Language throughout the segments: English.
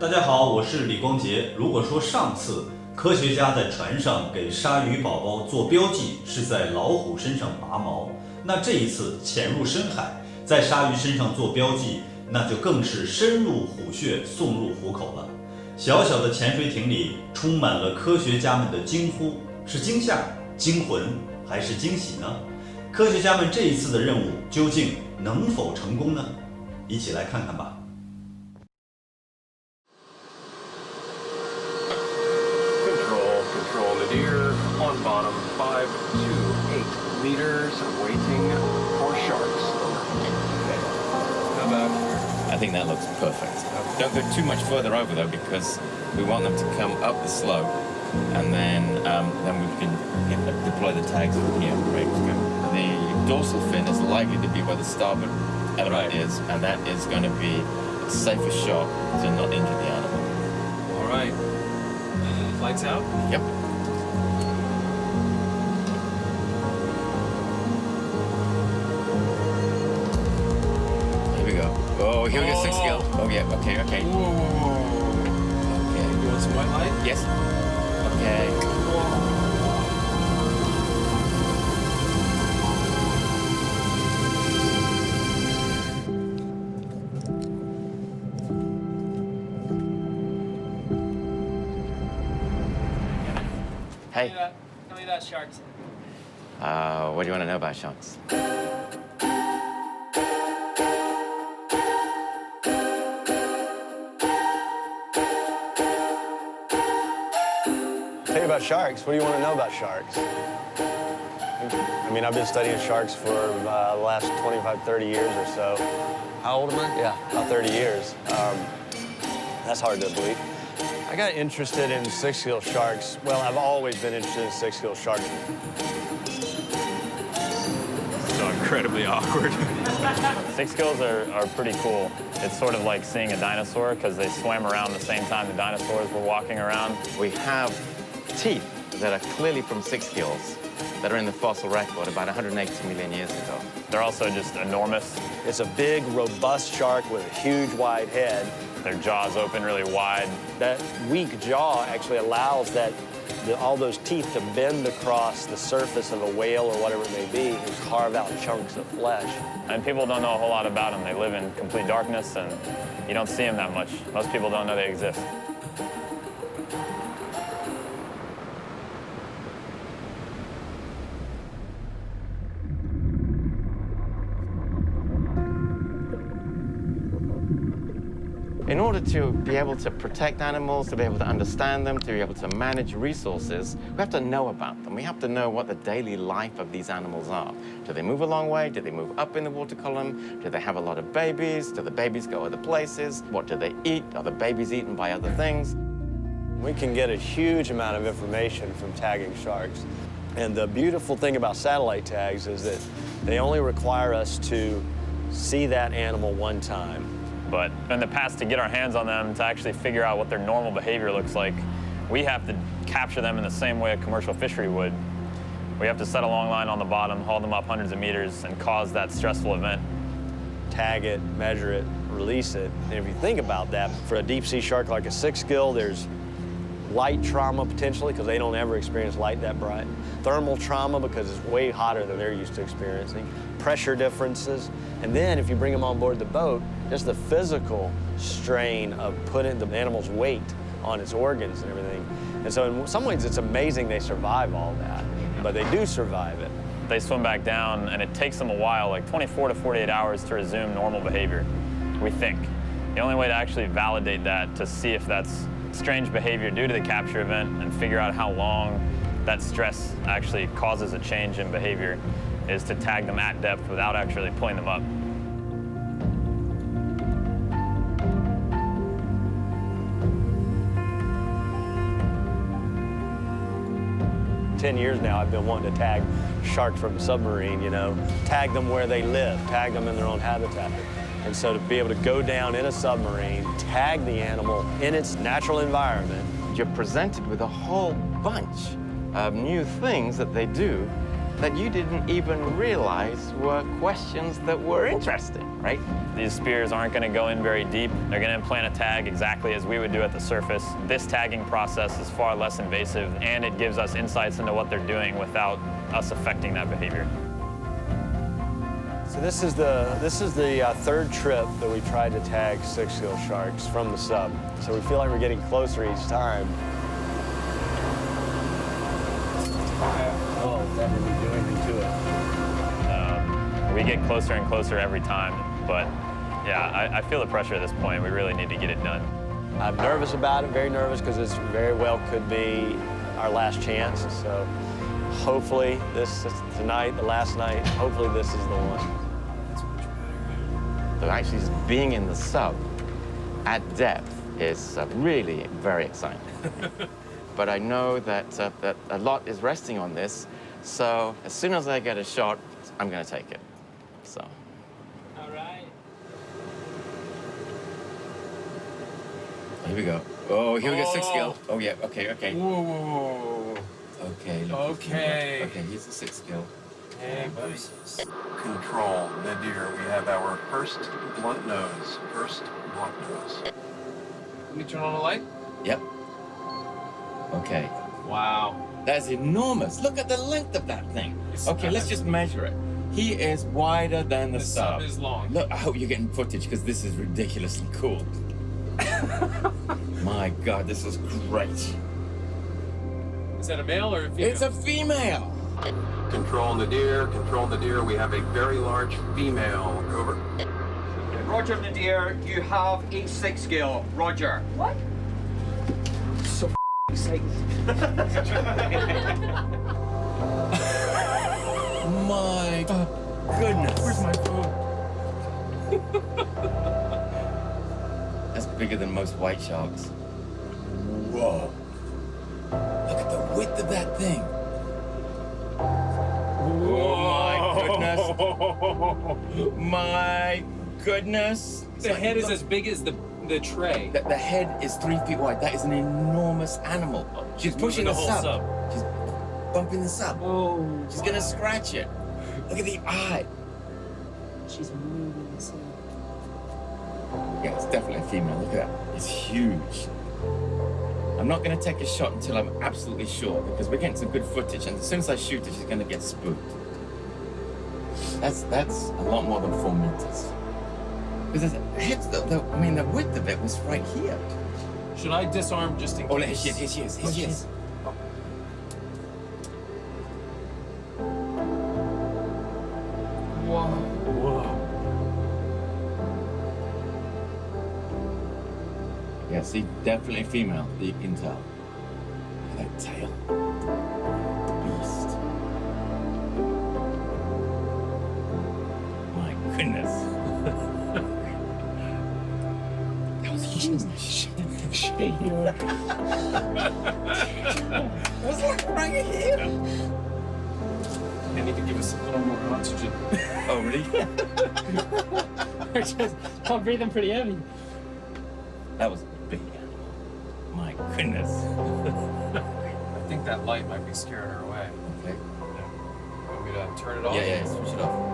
大家好，我是李光洁。如果说上次科学家在船上给鲨鱼宝宝做标记是在老虎身上拔毛，那这一次潜入深海，在鲨鱼身上做标记，那就更是深入虎穴，送入虎口了。小小的潜水艇里充满了科学家们的惊呼，是惊吓、惊魂还是惊喜呢？科学家们这一次的任务究竟能否成功呢？一起来看看吧。Control nadir on bottom 528 meters, waiting for sharks. How about? I think that looks perfect. Don't go too much further over though, because we want them to come up the slope, and then we can deploy the tags from here. Ready to go. The dorsal fin is likely to be where the starboard element is, and that is going to be a safer shot to not injure the animal. All right. Lights out? Yep. Here we go. Oh, here we go, 6 scale. Oh, yeah, okay. Whoa. Okay. You want some white light? Yes. Okay. Hey. Tell me about sharks. What do you want to know about sharks? Tell you about sharks. What do you want to know about sharks? I mean, I've been studying sharks for the last 25, 30 years or so. How old am I? Yeah, about 30 years. That's hard to believe. I got interested in six-gill sharks. Well, I've always been interested in six-gill sharks. So incredibly awkward. Six gills are pretty cool. It's sort of like seeing a dinosaur because they swam around the same time the dinosaurs were walking around. We have teeth that are clearly from 6 gills that are in the fossil record about 180 million years ago. They're also just enormous. It's a big, robust shark with a huge, wide head. Their jaws open really wide. That weak jaw actually allows all those teeth to bend across the surface of a whale or whatever it may be and carve out chunks of flesh. And people don't know a whole lot about them. They live in complete darkness, and you don't see them that much. Most people don't know they exist. In order to be able to protect animals, to be able to understand them, to be able to manage resources, we have to know about them. We have to know what the daily life of these animals are. Do they move a long way? Do they move up in the water column? Do they have a lot of babies? Do the babies go other places? What do they eat? Are the babies eaten by other things? We can get a huge amount of information from tagging sharks. And the beautiful thing about satellite tags is that they only require us to see that animal one time. But in the past, to get our hands on them, to actually figure out what their normal behavior looks like, we have to capture them in the same way a commercial fishery would. We have to set a long line on the bottom, haul them up hundreds of meters, and cause that stressful event. Tag it, measure it, release it. And if you think about that, for a deep sea shark like a six-gill, there's light trauma potentially because they don't ever experience light that bright. Thermal trauma because it's way hotter than they're used to experiencing. Pressure differences. And then if you bring them on board the boat, just the physical strain of putting the animal's weight on its organs and everything. And so in some ways it's amazing they survive all that, but they do survive it. They swim back down, and it takes them a while, like 24 to 48 hours to resume normal behavior, we think. The only way to actually validate that, to see if that's strange behavior due to the capture event and figure out how long that stress actually causes a change in behavior, is to tag them at depth without actually pulling them up. 10 years now, I've been wanting to tag sharks from a submarine, tag them where they live, tag them in their own habitat. And so to be able to go down in a submarine, tag the animal in its natural environment. You're presented with a whole bunch of new things that they do that you didn't even realize were questions that were interesting, right? These spears aren't going to go in very deep. They're going to implant a tag exactly as we would do at the surface. This tagging process is far less invasive, and it gives us insights into what they're doing without us affecting that behavior. So this is the third trip that we tried to tag six-gill sharks from the sub. So we feel like we're getting closer each time. Oh, that didn't do anything to it. We get closer and closer every time, but yeah, I feel the pressure at this point. We really need to get it done. I'm nervous about it, very nervous, because this very well could be our last chance. So hopefully this is tonight, the last night, hopefully this is the one. So actually just being in the sub at depth is really very exciting. But I know that, that a lot is resting on this, so as soon as I get a shot, I'm going to take it. So. All right. Here we go. Oh, here we go, 6-gill. Oh, yeah, okay. Whoa. Okay, look. Okay. Okay, here's the 6-gill. Hey, buddy. Control, nadir. We have our first blunt nose. Let me turn on the light. Yep. Okay. Wow. That's enormous. Look at the length of that thing. It's Okay, let's just measure it. He is wider than the The sub. sub is long. Look, I hope you're getting footage because this is ridiculously cool. My God, this is great. Is that a male or a female? It's a female. Control nadir. We have a very large female. Over. Roger, Nadir, you have a 6-gill. Roger. What? So exciting. My goodness. Where's my phone? That's bigger than most white sharks. Whoa. Look at the width of that thing. Oh my goodness. The head is as big as the tray. The head is 3 feet wide. That is an enormous animal. She's pushing moving the the whole sub. sub. She's bumping the sub. Oh. She's gonna scratch it. Look at the eye. She's moving this up. Yeah, it's definitely a female. Look at that. It's huge. I'm not gonna take a shot until I'm absolutely sure because we're getting some good footage, and as soon as I shoot it, she's gonna get spooked. That's a lot more than 4 meters. Because the width of it was right here. Should I disarm just in case? Oh, here she is. Whoa. Yeah, see, definitely female, you can tell. Look at that tail. Beast. My goodness. That was huge. That was like right here. They need to give us a little more oxygen. Oh, really? I'm breathing pretty heavy. That was a big animal. My goodness. I think that light might be scaring her away. Okay. Want me to turn it off? Yeah, switch it off.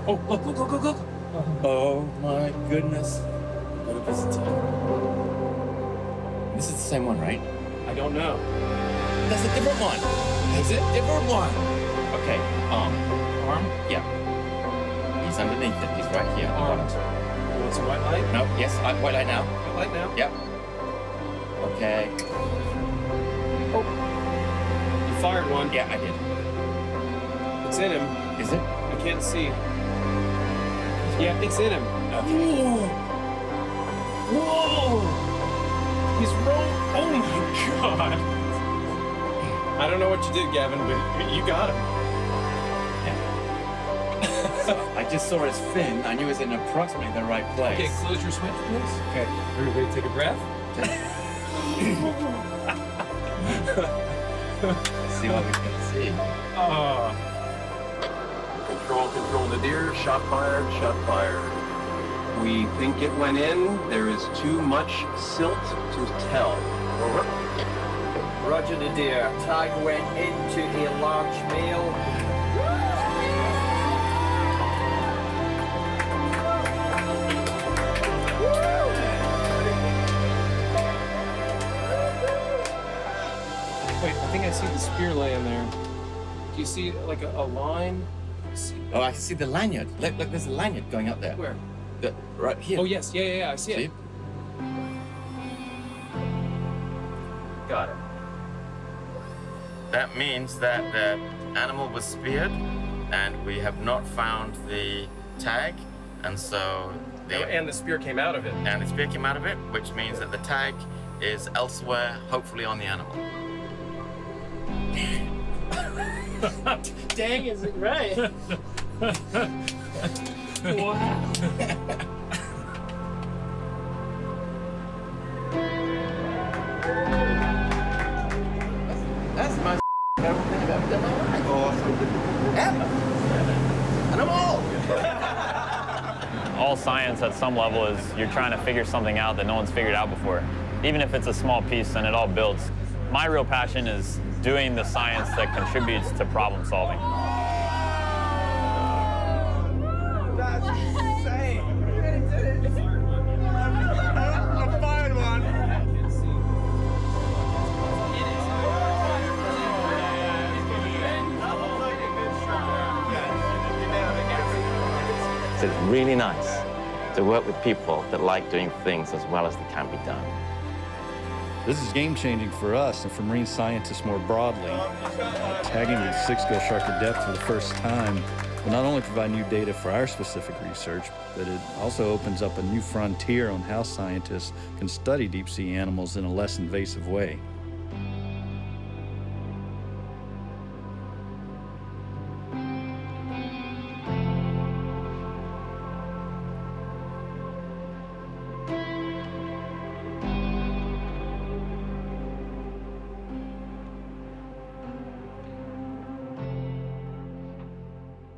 Oh, look. Oh my goodness. What a visitor. This is the same one, right? I don't know. That's a different one. That's a different one. Okay, arm. Arm? Yeah. He's underneath it. He's right here. Arm. You want some white light? No, yes, white light now. White light now? Yep. Okay. You fired one. Yeah, I did. It's in him. Is it? I can't see. Yeah, it's in him. Okay. Whoa! He's rolling. Oh my God! I don't know what you did, Gavin, but you got him. I just saw his fin. I knew it was in approximately the right place. Okay, close your switch, please. Okay, everybody take a breath. See what we can see. Control nadir. Shot fired. We think it went in. There is too much silt to tell. Over. Roger the deer. Tag went into a large male. Wait, I think I see the spear laying there. Do you see like a line? Oh, I can see the lanyard. Look, there's a lanyard going up there. Where? Right here. Oh, yes. Yeah, I see it. Got it. That means that the animal was speared, and we have not found the tag, and so And the spear came out of it. and the spear came out of it, which means that the tag is elsewhere, hopefully on the animal. Dang, is it right? Wow. That's the most terrible thing I've ever done in my life. Awesome. Ever. And I'm old. All science at some level is you're trying to figure something out that no one's figured out before. Even if it's a small piece and it all builds. My real passion is doing the science that contributes to problem solving. That's insane. I fired one. So it's really nice to work with people that like doing things as well as they can be done. This is game-changing for us and for marine scientists more broadly. Tagging the six-gill shark to death for the first time will not only provide new data for our specific research, but it also opens up a new frontier on how scientists can study deep-sea animals in a less invasive way.